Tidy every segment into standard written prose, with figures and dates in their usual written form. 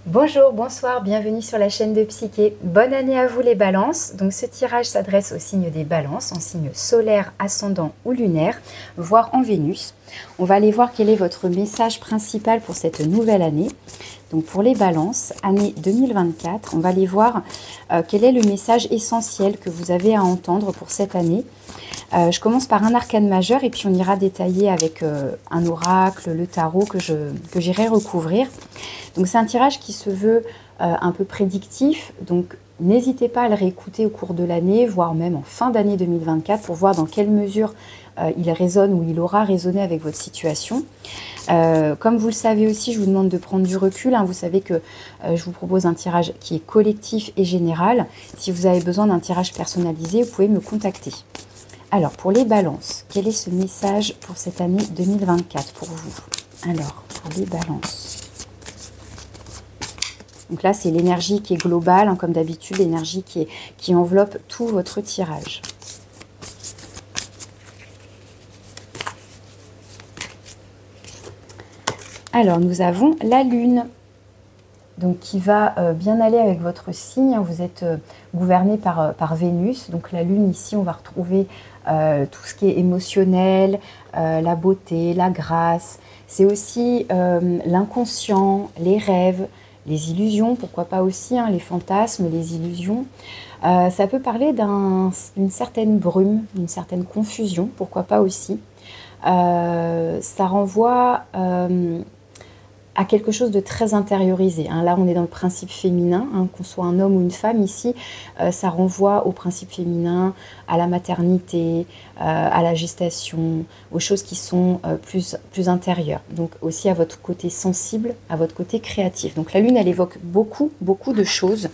Bonjour, bonsoir, bienvenue sur la chaîne de Psyché. Bonne année à vous les balances. Donc ce tirage s'adresse au signe des balances, en signe solaire, ascendant ou lunaire, voire en Vénus. On va aller voir quel est votre message principal pour cette nouvelle année. Donc pour les balances, année 2024, on va aller voir quel est le message essentiel que vous avez à entendre pour cette année. Je commence par un arcane majeur et puis on ira détailler avec un oracle, le tarot que j'irai recouvrir. Donc c'est un tirage qui se veut un peu prédictif, donc n'hésitez pas à le réécouter au cours de l'année, voire même en fin d'année 2024 pour voir dans quelle mesure il résonne ou il aura résonné avec votre situation. Comme vous le savez aussi, je vous demande de prendre du recul. Vous savez que je vous propose un tirage qui est collectif et général. Si vous avez besoin d'un tirage personnalisé, vous pouvez me contacter. Alors, pour les balances, quel est ce message pour cette année 2024 pour vous? Alors, pour les balances. Donc là, c'est l'énergie qui est globale, comme d'habitude, l'énergie qui enveloppe tout votre tirage. Alors, nous avons la Lune, donc qui va bien aller avec votre signe. Vous êtes gouverné par Vénus. Donc la Lune, ici, on va retrouver tout ce qui est émotionnel, la beauté, la grâce. C'est aussi l'inconscient, les rêves, les illusions, pourquoi pas aussi, les fantasmes, les illusions. Ça peut parler d'une certaine brume, d'une certaine confusion, pourquoi pas aussi. Ça renvoie à quelque chose de très intériorisé. Là, on est dans le principe féminin, qu'on soit un homme ou une femme. Ici, ça renvoie au principe féminin, à la maternité, à la gestation, aux choses qui sont plus intérieures. Donc aussi à votre côté sensible, à votre côté créatif. Donc la Lune, elle évoque beaucoup de choses.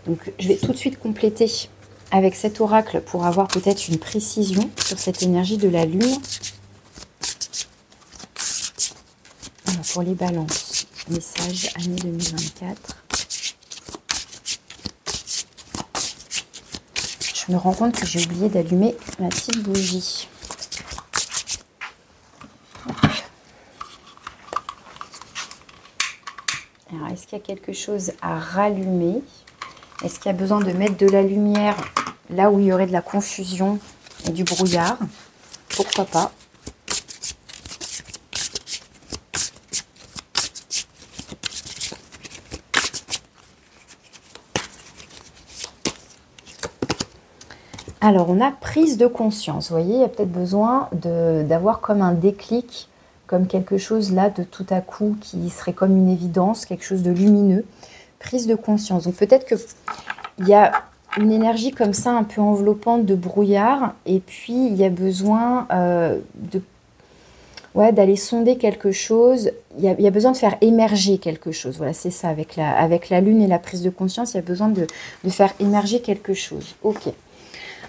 Donc je vais tout de suite compléter avec cet oracle pour avoir peut-être une précision sur cette énergie de la Lune. Alors, pour les balances, message année 2024. Je me rends compte que j'ai oublié d'allumer ma petite bougie. Alors, est-ce qu'il y a quelque chose à rallumer? Est-ce qu'il y a besoin de mettre de la lumière là où il y aurait de la confusion et du brouillard? Pourquoi pas? Alors, on a prise de conscience. Vous voyez, il y a peut-être besoin d'avoir comme un déclic, comme quelque chose là de tout à coup qui serait comme une évidence, quelque chose de lumineux. Prise de conscience. Donc, peut-être qu'il y a une énergie comme ça, un peu enveloppante de brouillard. Et puis, il y a besoin d'aller sonder quelque chose. Il y a besoin de faire émerger quelque chose. Voilà, c'est ça. Avec la Lune et la prise de conscience, il y a besoin de faire émerger quelque chose. Ok.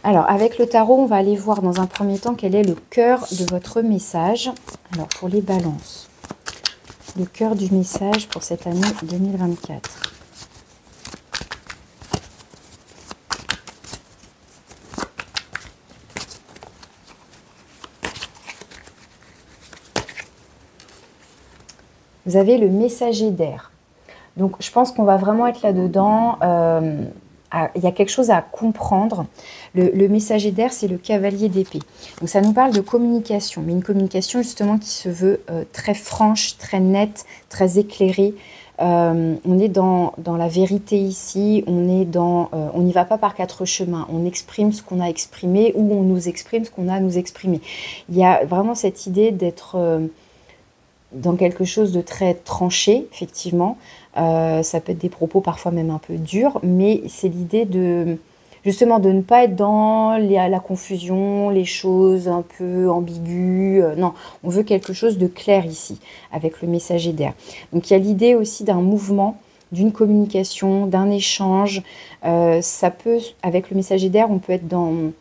Alors, avec le tarot, on va aller voir dans un premier temps quel est le cœur de votre message. Alors, pour les balances, le cœur du message pour cette année 2024. Vous avez le messager d'air. Donc, je pense qu'on va vraiment être là-dedans. Il y a quelque chose à comprendre. Le messager d'air, c'est le cavalier d'épée. Donc ça nous parle de communication, mais une communication justement qui se veut très franche, très nette, très éclairée. On est dans la vérité ici, on n'y va pas par quatre chemins. On exprime ce qu'on a exprimé ou on nous exprime ce qu'on a à nous exprimer. Il y a vraiment cette idée d'être dans quelque chose de très tranché, effectivement. Ça peut être des propos parfois même un peu durs, mais c'est l'idée justement de ne pas être dans la confusion, les choses un peu ambiguës. Non, on veut quelque chose de clair ici, avec le messager d'air. Donc il y a l'idée aussi d'un mouvement, d'une communication, d'un échange. Avec le messager d'air, on peut être dans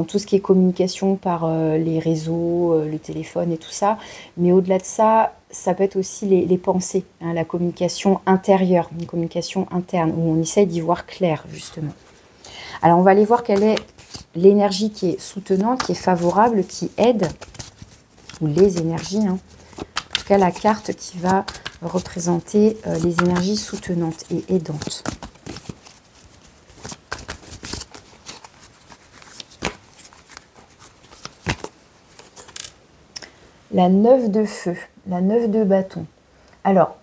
tout ce qui est communication par les réseaux, le téléphone et tout ça. Mais au-delà de ça, ça peut être aussi les pensées, la communication intérieure, une communication interne, où on essaye d'y voir clair, justement. Alors, on va aller voir quelle est l'énergie qui est soutenante, qui est favorable, qui aide, ou les énergies, En tout cas, la carte qui va représenter les énergies soutenantes et aidantes. La 9 de feu, la 9 de bâton. Alors,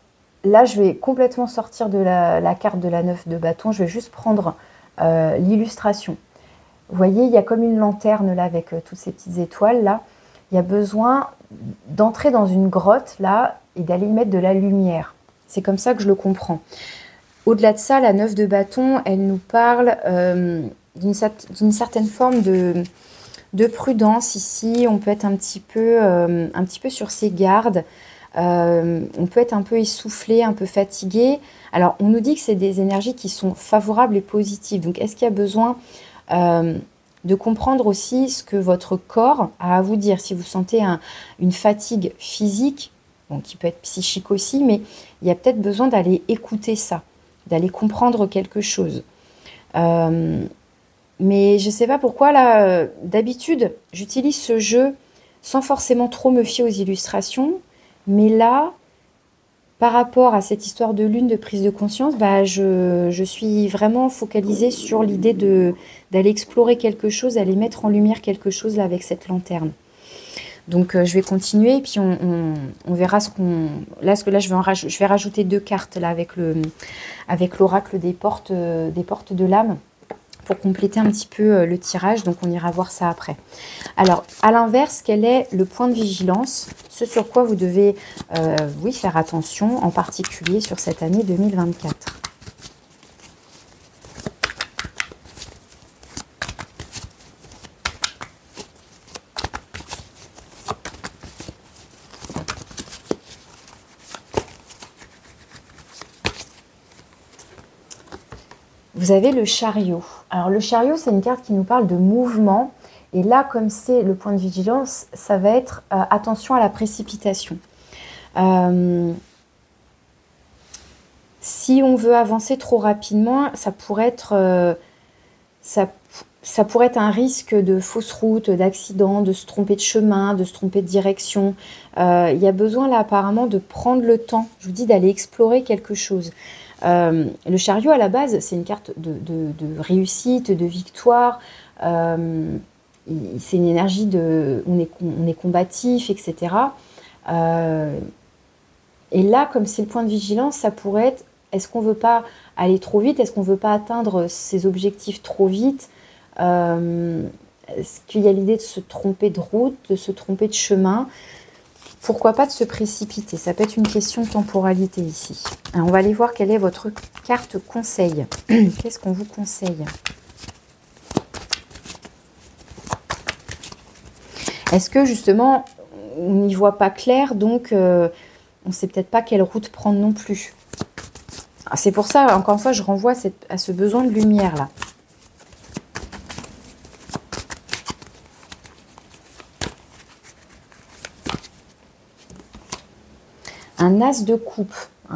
là, je vais complètement sortir de la carte de la 9 de bâton. Je vais juste prendre l'illustration. Vous voyez, il y a comme une lanterne là avec toutes ces petites étoiles là. Il y a besoin d'entrer dans une grotte là et d'aller y mettre de la lumière. C'est comme ça que je le comprends. Au-delà de ça, la 9 de bâton, elle nous parle d'une certaine forme de prudence ici. On peut être un petit peu sur ses gardes. On peut être un peu essoufflé, un peu fatigué. Alors, on nous dit que c'est des énergies qui sont favorables et positives. Donc, est-ce qu'il y a besoin de comprendre aussi ce que votre corps a à vous dire? Si vous sentez une fatigue physique, bon, qui peut être psychique aussi, mais il y a peut-être besoin d'aller écouter ça, d'aller comprendre quelque chose. Mais je ne sais pas pourquoi, là, d'habitude, j'utilise ce jeu sans forcément trop me fier aux illustrations. Mais là, par rapport à cette histoire de lune, de prise de conscience, bah, je suis vraiment focalisée sur l'idée d'aller explorer quelque chose, d'aller mettre en lumière quelque chose là, avec cette lanterne. Donc, je vais continuer et puis on verra ce qu'on... Là, je vais rajouter 2 cartes là, avec l'oracle des portes de l'âme, pour compléter un petit peu le tirage, donc on ira voir ça après. Alors, à l'inverse, quel est le point de vigilance? Ce sur quoi vous devez, oui, faire attention, en particulier sur cette année 2024. Vous avez le chariot. Alors le chariot, c'est une carte qui nous parle de mouvement. Et là, comme c'est le point de vigilance, ça va être attention à la précipitation. Si on veut avancer trop rapidement, ça pourrait être un risque de fausse route, d'accident, de se tromper de chemin, de se tromper de direction. Il y a besoin là apparemment de prendre le temps, je vous dis, d'aller explorer quelque chose. Le chariot à la base, c'est une carte de réussite, de victoire. C'est une énergie on est combatif, etc. Et là, comme c'est le point de vigilance, ça pourrait être, est-ce qu'on ne veut pas aller trop vite? Est-ce qu'on ne veut pas atteindre ses objectifs trop vite? Est-ce qu'il y a l'idée de se tromper de route, de se tromper de chemin? Pourquoi pas de se précipiter? Ça peut être une question de temporalité ici. Alors, on va aller voir quelle est votre carte conseil. Qu'est-ce qu'on vous conseille? Est-ce que justement, on n'y voit pas clair, donc on ne sait peut-être pas quelle route prendre non plus? C'est pour ça, encore une fois, je renvoie à ce besoin de lumière là. Un as de coupe.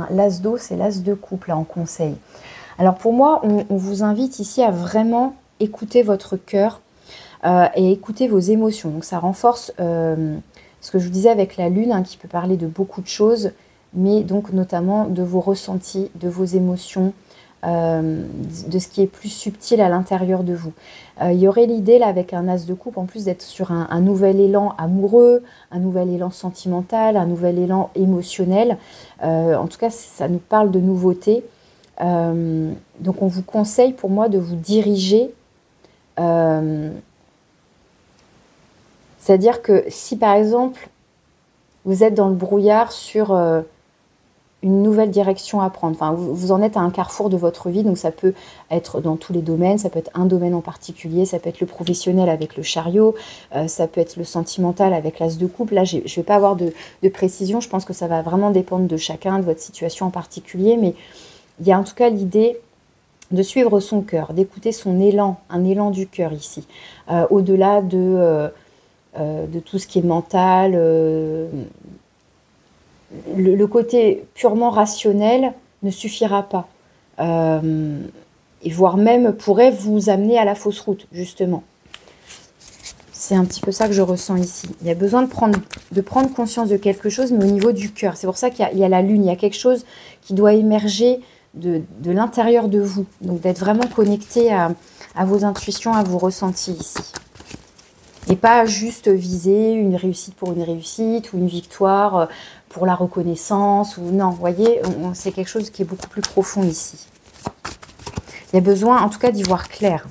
L'as d'eau, c'est l'as de coupe là en conseil. Alors pour moi, on vous invite ici à vraiment écouter votre cœur et écouter vos émotions. Donc ça renforce ce que je vous disais avec la lune, hein, qui peut parler de beaucoup de choses, mais donc notamment de vos ressentis, de vos émotions, de ce qui est plus subtil à l'intérieur de vous. Il y aurait l'idée là avec un as de coupe en plus d'être sur un nouvel élan amoureux, un nouvel élan sentimental, un nouvel élan émotionnel. En tout cas, ça nous parle de nouveauté. Donc on vous conseille pour moi de vous diriger. C'est-à-dire que si par exemple vous êtes dans le brouillard sur une nouvelle direction à prendre. Enfin, vous en êtes à un carrefour de votre vie, donc ça peut être dans tous les domaines, ça peut être un domaine en particulier, ça peut être le professionnel avec le chariot, ça peut être le sentimental avec l'as de coupe. Là, je ne vais pas avoir de précision, je pense que ça va vraiment dépendre de chacun, de votre situation en particulier, mais il y a en tout cas l'idée de suivre son cœur, d'écouter son élan, un élan du cœur ici, au-delà de tout ce qui est mental, le côté purement rationnel ne suffira pas. Et voire même pourrait vous amener à la fausse route, justement. C'est un petit peu ça que je ressens ici. Il y a besoin de prendre conscience de quelque chose, mais au niveau du cœur. C'est pour ça qu'il y a la lune. Il y a quelque chose qui doit émerger de l'intérieur de vous. Donc d'être vraiment connecté à vos intuitions, à vos ressentis ici. Et pas juste viser une réussite pour une réussite ou une victoire pour la reconnaissance. Ou non, vous voyez, c'est quelque chose qui est beaucoup plus profond ici. Il y a besoin, en tout cas, d'y voir clair.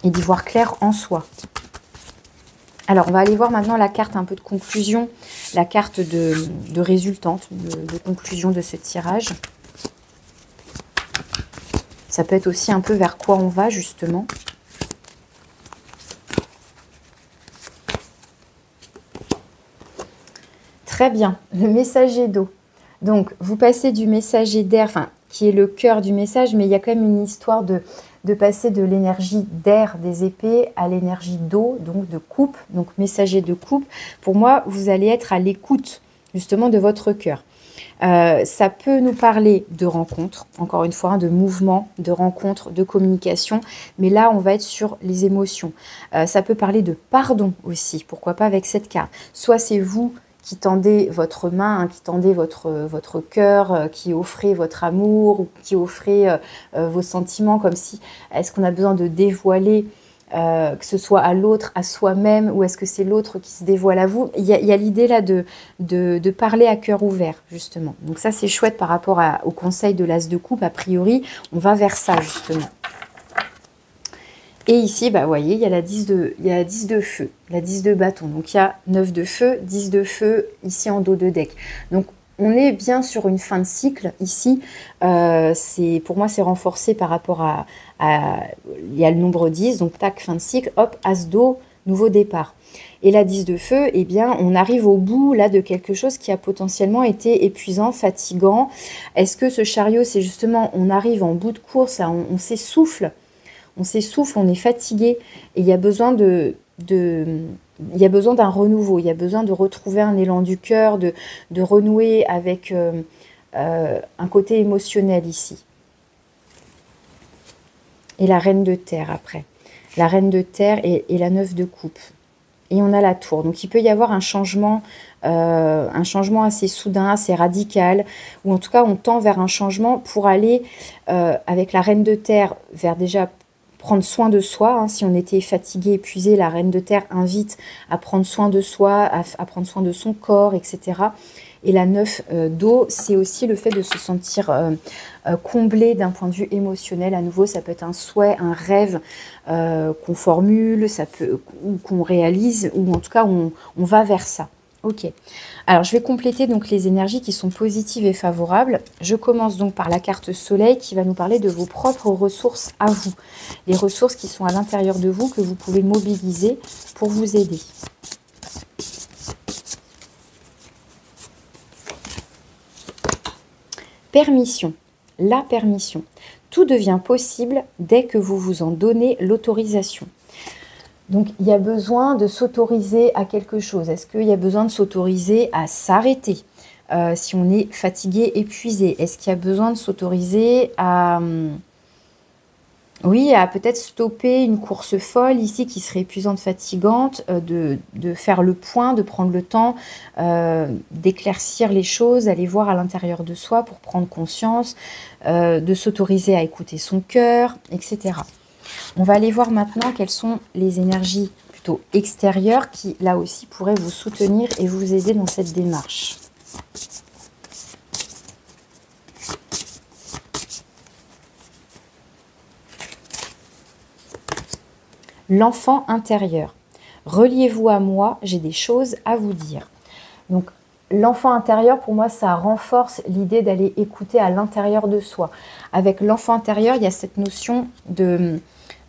Et d'y voir clair en soi. Alors, on va aller voir maintenant la carte un peu de conclusion, la carte de résultante, de conclusion de ce tirage. Ça peut être aussi un peu vers quoi on va, justement. Très bien, le messager d'eau. Donc, vous passez du messager d'air, enfin, qui est le cœur du message, mais il y a quand même une histoire de passer de l'énergie d'air des épées à l'énergie d'eau, donc de coupe, donc messager de coupe. Pour moi, vous allez être à l'écoute, justement, de votre cœur. Ça peut nous parler de rencontres, encore une fois, de mouvements, de rencontres, de communication, mais là, on va être sur les émotions. Ça peut parler de pardon aussi, pourquoi pas avec cette carte. Soit c'est vous qui tendez votre main, hein, qui tendez votre cœur, qui offrez votre amour, ou qui offrez vos sentiments, comme si, est-ce qu'on a besoin de dévoiler, que ce soit à l'autre, à soi-même, ou est-ce que c'est l'autre qui se dévoile à vous? Il y a l'idée là de parler à cœur ouvert, justement. Donc ça, c'est chouette par rapport au conseil de l'As de coupe. A priori, on va vers ça, justement. Et ici, bah, vous voyez, il y a la 10 de feu, la 10 de bâton. Donc, il y a 9 de feu, 10 de feu ici en dos de deck. Donc, on est bien sur une fin de cycle ici. Pour moi, c'est renforcé par rapport il y a le nombre 10. Donc, tac, fin de cycle, hop, As d'eau, nouveau départ. Et la 10 de feu, eh bien, on arrive au bout là de quelque chose qui a potentiellement été épuisant, fatigant. Est-ce que ce chariot, c'est justement, on arrive en bout de course, là, on s'essouffle. On s'essouffle, on est fatigué et il y a besoin d'un renouveau, il y a besoin de retrouver un élan du cœur, de renouer avec un côté émotionnel ici. Et la reine de terre après. La reine de terre et la 9 de coupe. Et on a la tour. Donc il peut y avoir un changement assez soudain, assez radical, ou en tout cas on tend vers un changement pour aller avec la reine de terre vers déjà prendre soin de soi, hein. Si on était fatigué, épuisé, la reine de terre invite à prendre soin de soi, à prendre soin de son corps, etc. Et la 9 d'eau, c'est aussi le fait de se sentir comblé d'un point de vue émotionnel. À nouveau, ça peut être un souhait, un rêve qu'on formule, qu'on réalise, ou en tout cas, on va vers ça. Ok. Alors, je vais compléter donc les énergies qui sont positives et favorables. Je commence donc par la carte Soleil qui va nous parler de vos propres ressources à vous. Les ressources qui sont à l'intérieur de vous que vous pouvez mobiliser pour vous aider. Permission. La permission. Tout devient possible dès que vous vous en donnez l'autorisation. Donc, il y a besoin de s'autoriser à quelque chose. Est-ce qu'il y a besoin de s'autoriser à s'arrêter si on est fatigué, épuisé? Est-ce qu'il y a besoin de s'autoriser à peut-être stopper une course folle ici qui serait épuisante, fatigante, de faire le point, de prendre le temps d'éclaircir les choses, d'aller voir à l'intérieur de soi pour prendre conscience, de s'autoriser à écouter son cœur, etc. On va aller voir maintenant quelles sont les énergies plutôt extérieures qui, là aussi, pourraient vous soutenir et vous aider dans cette démarche. L'enfant intérieur. Reliez-vous à moi, j'ai des choses à vous dire. Donc, l'enfant intérieur, pour moi, ça renforce l'idée d'aller écouter à l'intérieur de soi. Avec l'enfant intérieur, il y a cette notion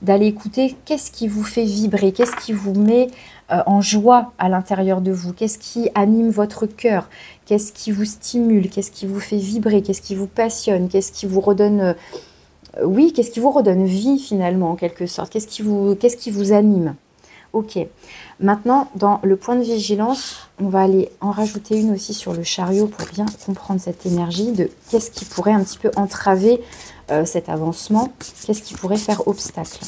d'aller écouter qu'est-ce qui vous fait vibrer, qu'est-ce qui vous met en joie à l'intérieur de vous, qu'est-ce qui anime votre cœur, qu'est-ce qui vous stimule, qu'est-ce qui vous fait vibrer, qu'est-ce qui vous passionne, qu'est-ce qui vous redonne... qu'est-ce qui vous redonne vie finalement en quelque sorte, qu'est-ce qui vous anime. Ok, maintenant dans le point de vigilance, on va aller en rajouter une aussi sur le chariot pour bien comprendre cette énergie de qu'est-ce qui pourrait un petit peu entraver cet avancement, qu'est-ce qui pourrait faire obstacle.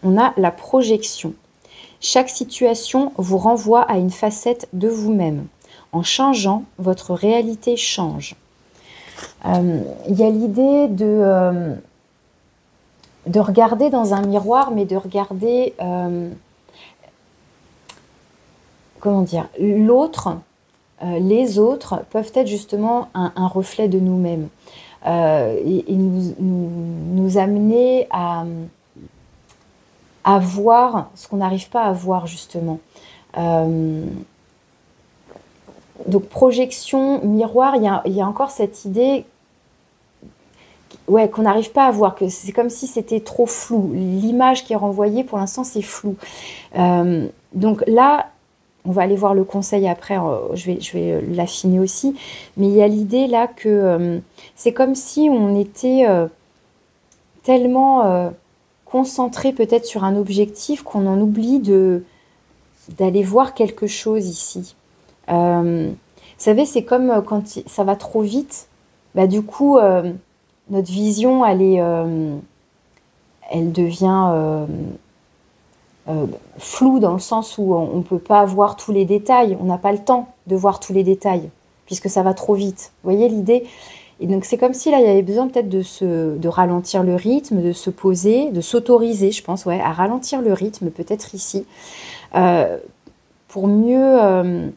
on a la projection. Chaque situation vous renvoie à une facette de vous-même. En changeant, votre réalité change. Il y a l'idée de regarder dans un miroir, mais de regarder, comment dire, l'autre, les autres peuvent être justement un reflet de nous-mêmes et nous amener à voir ce qu'on n'arrive pas à voir justement. Donc projection, miroir, il y a encore cette idée qu'on n'arrive pas à voir, que c'est comme si c'était trop flou. L'image qui est renvoyée, pour l'instant, c'est flou. Donc là, on va aller voir le conseil après, je vais l'affiner aussi, mais il y a l'idée là que c'est comme si on était tellement concentré peut-être sur un objectif qu'on en oublie d'aller voir quelque chose ici. Vous savez, c'est comme quand ça va trop vite, bah, du coup, notre vision, elle devient floue dans le sens où on ne peut pas voir tous les détails, on n'a pas le temps de voir tous les détails, puisque ça va trop vite. Vous voyez l'idée? Et donc c'est comme si là, il y avait besoin peut-être de ralentir le rythme, de se poser, de s'autoriser, je pense, à ralentir le rythme, peut-être ici, pour mieux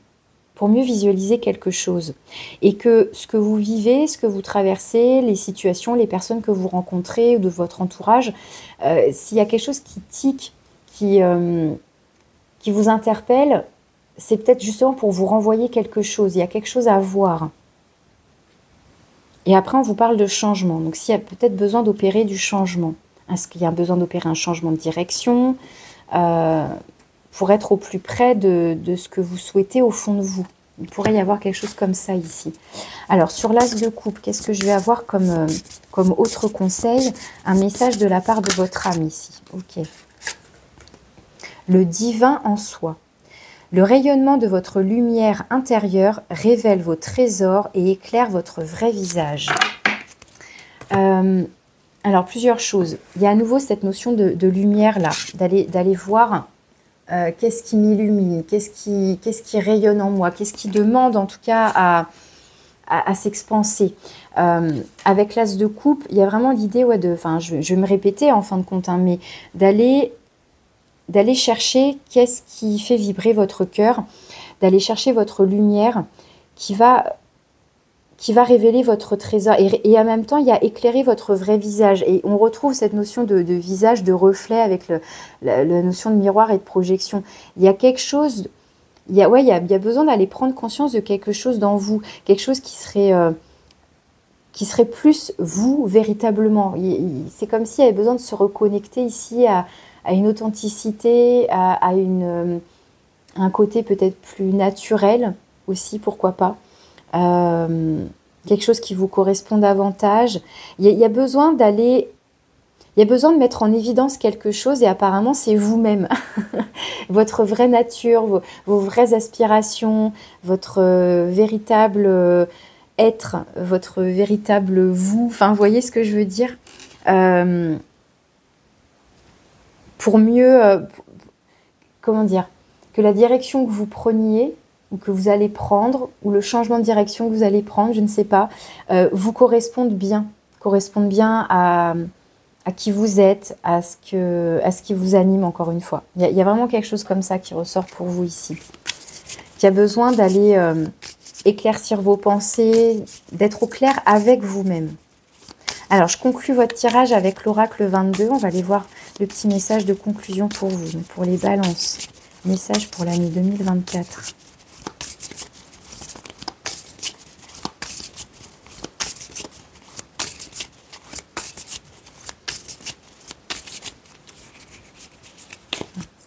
visualiser quelque chose. Et que ce que vous vivez, ce que vous traversez, les situations, les personnes que vous rencontrez ou de votre entourage, s'il y a quelque chose qui tique, qui vous interpelle, c'est peut-être justement pour vous renvoyer quelque chose. Il y a quelque chose à voir. Et après, on vous parle de changement. Donc, s'il y a peut-être besoin d'opérer du changement. Est-ce qu'il y a besoin d'opérer un changement de direction pour être au plus près de ce que vous souhaitez au fond de vous? Il pourrait y avoir quelque chose comme ça ici. Alors, sur l'as de coupe, qu'est-ce que je vais avoir comme autre conseil? Un message de la part de votre âme ici. Ok. Le divin en soi. Le rayonnement de votre lumière intérieure révèle vos trésors et éclaire votre vrai visage. Alors, plusieurs choses. Il y a à nouveau cette notion de lumière là, d'aller voir qu'est-ce qui m'illumine, qu'est-ce qui rayonne en moi, qu'est-ce qui demande en tout cas à s'expanser. Avec l'as de coupe, il y a vraiment l'idée, je vais me répéter en fin de compte, hein, mais d'aller chercher qu'est-ce qui fait vibrer votre cœur, d'aller chercher votre lumière qui va révéler votre trésor. Et en même temps, il y a éclairer votre vrai visage. Et on retrouve cette notion de visage, de reflet avec la notion de miroir et de projection. Il y a quelque chose, il y a besoin d'aller prendre conscience de quelque chose dans vous, quelque chose qui serait plus vous véritablement. C'est comme s'il y avait besoin de se reconnecter ici à une authenticité, à un côté peut-être plus naturel aussi, pourquoi pas. Quelque chose qui vous correspond davantage. Il y a besoin d'aller... Il y a besoin de mettre en évidence quelque chose et apparemment c'est vous-même. Votre vraie nature, vos vraies aspirations, votre véritable être, votre véritable vous. Enfin, vous voyez ce que je veux dire? Pour mieux, comment dire, que la direction que vous preniez ou que vous allez prendre, ou le changement de direction que vous allez prendre, je ne sais pas, vous correspondent bien à qui vous êtes, à ce qui vous anime encore une fois. Il y a vraiment quelque chose comme ça qui ressort pour vous ici. Qui a besoin d'aller éclaircir vos pensées, d'être au clair avec vous-même. Alors, je conclus votre tirage avec l'oracle 22. On va aller voir le petit message de conclusion pour vous, donc pour les balances. Message pour l'année 2024.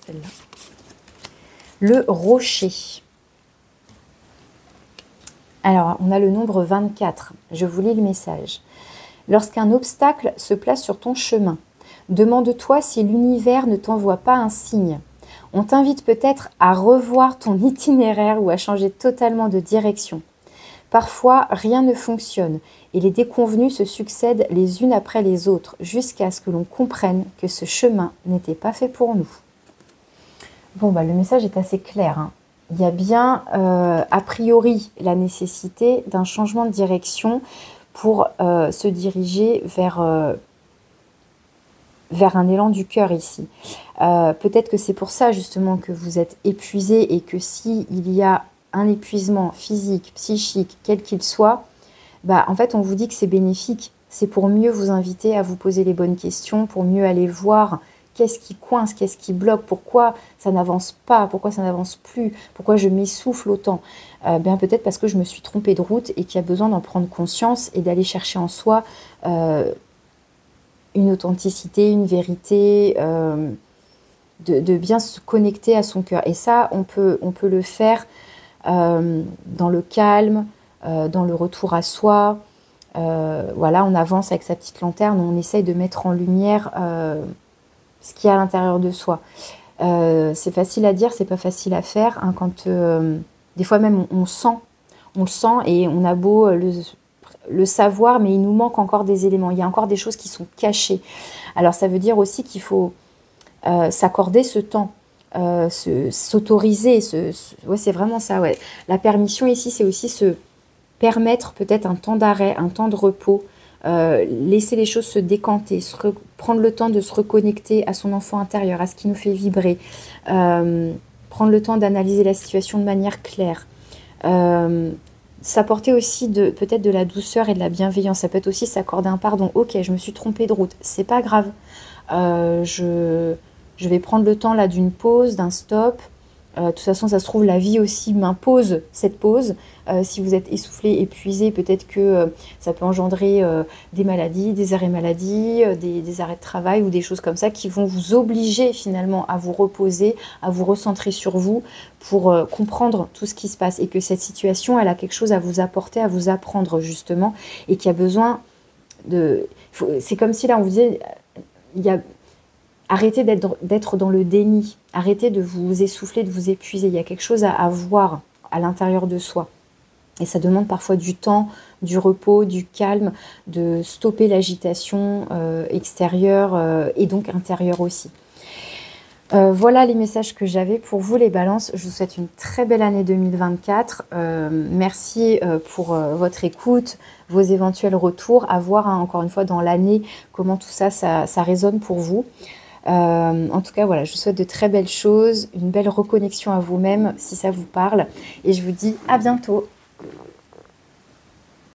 Celle-là. Le rocher. Alors, on a le nombre 24. Je vous lis le message. Lorsqu'un obstacle se place sur ton chemin, demande-toi si l'univers ne t'envoie pas un signe. On t'invite peut-être à revoir ton itinéraire ou à changer totalement de direction. Parfois, rien ne fonctionne et les déconvenues se succèdent les unes après les autres jusqu'à ce que l'on comprenne que ce chemin n'était pas fait pour nous. Bon, bah, le message est assez clair, hein. Il y a bien, a priori, la nécessité d'un changement de direction pour se diriger vers un élan du cœur ici. Peut-être que c'est pour ça justement que vous êtes épuisé et que si il y a un épuisement physique, psychique, quel qu'il soit, bah, en fait on vous dit que c'est bénéfique. C'est pour mieux vous inviter à vous poser les bonnes questions, pour mieux aller voir qu'est-ce qui coince, qu'est-ce qui bloque, pourquoi ça n'avance pas, pourquoi ça n'avance plus, pourquoi je m'essouffle autant. Bien peut-être parce que je me suis trompée de route et qu'il y a besoin d'en prendre conscience et d'aller chercher en soi une authenticité, une vérité, de bien se connecter à son cœur. Et ça, on peut le faire dans le calme, dans le retour à soi. Voilà, on avance avec sa petite lanterne, on essaye de mettre en lumière ce qu'il y a à l'intérieur de soi. C'est facile à dire, c'est pas facile à faire, hein, quand des fois même on le sent et on a beau le savoir, mais il nous manque encore des éléments. Il y a encore des choses qui sont cachées. Alors ça veut dire aussi qu'il faut s'accorder ce temps, s'autoriser. Ouais, c'est vraiment ça. Ouais. La permission ici, c'est aussi se permettre peut-être un temps d'arrêt, un temps de repos, laisser les choses se décanter, prendre le temps de se reconnecter à son enfant intérieur, à ce qui nous fait vibrer, prendre le temps d'analyser la situation de manière claire. S'apporter aussi peut-être de la douceur et de la bienveillance. Ça peut être aussi s'accorder un pardon. Ok, je me suis trompée de route, c'est pas grave. Je vais prendre le temps là d'une pause, d'un stop. De toute façon, ça se trouve, la vie aussi m'impose cette pause. Si vous êtes essoufflé, épuisé, peut-être que ça peut engendrer des maladies, des arrêts maladie, des arrêts de travail ou des choses comme ça qui vont vous obliger finalement à vous reposer, à vous recentrer sur vous pour comprendre tout ce qui se passe et que cette situation, elle a quelque chose à vous apporter, à vous apprendre justement et qu'il y a besoin de... C'est comme si là, on vous disait, arrêtez d'être dans le déni, arrêtez de vous essouffler, de vous épuiser. Il y a quelque chose à voir à l'intérieur de soi. Et ça demande parfois du temps, du repos, du calme, de stopper l'agitation extérieure et donc intérieure aussi. Voilà les messages que j'avais pour vous les balances. Je vous souhaite une très belle année 2024. Merci pour votre écoute, vos éventuels retours. À voir hein, encore une fois dans l'année comment tout ça résonne pour vous. En tout cas, voilà, je vous souhaite de très belles choses, une belle reconnexion à vous-même si ça vous parle. Et je vous dis à bientôt.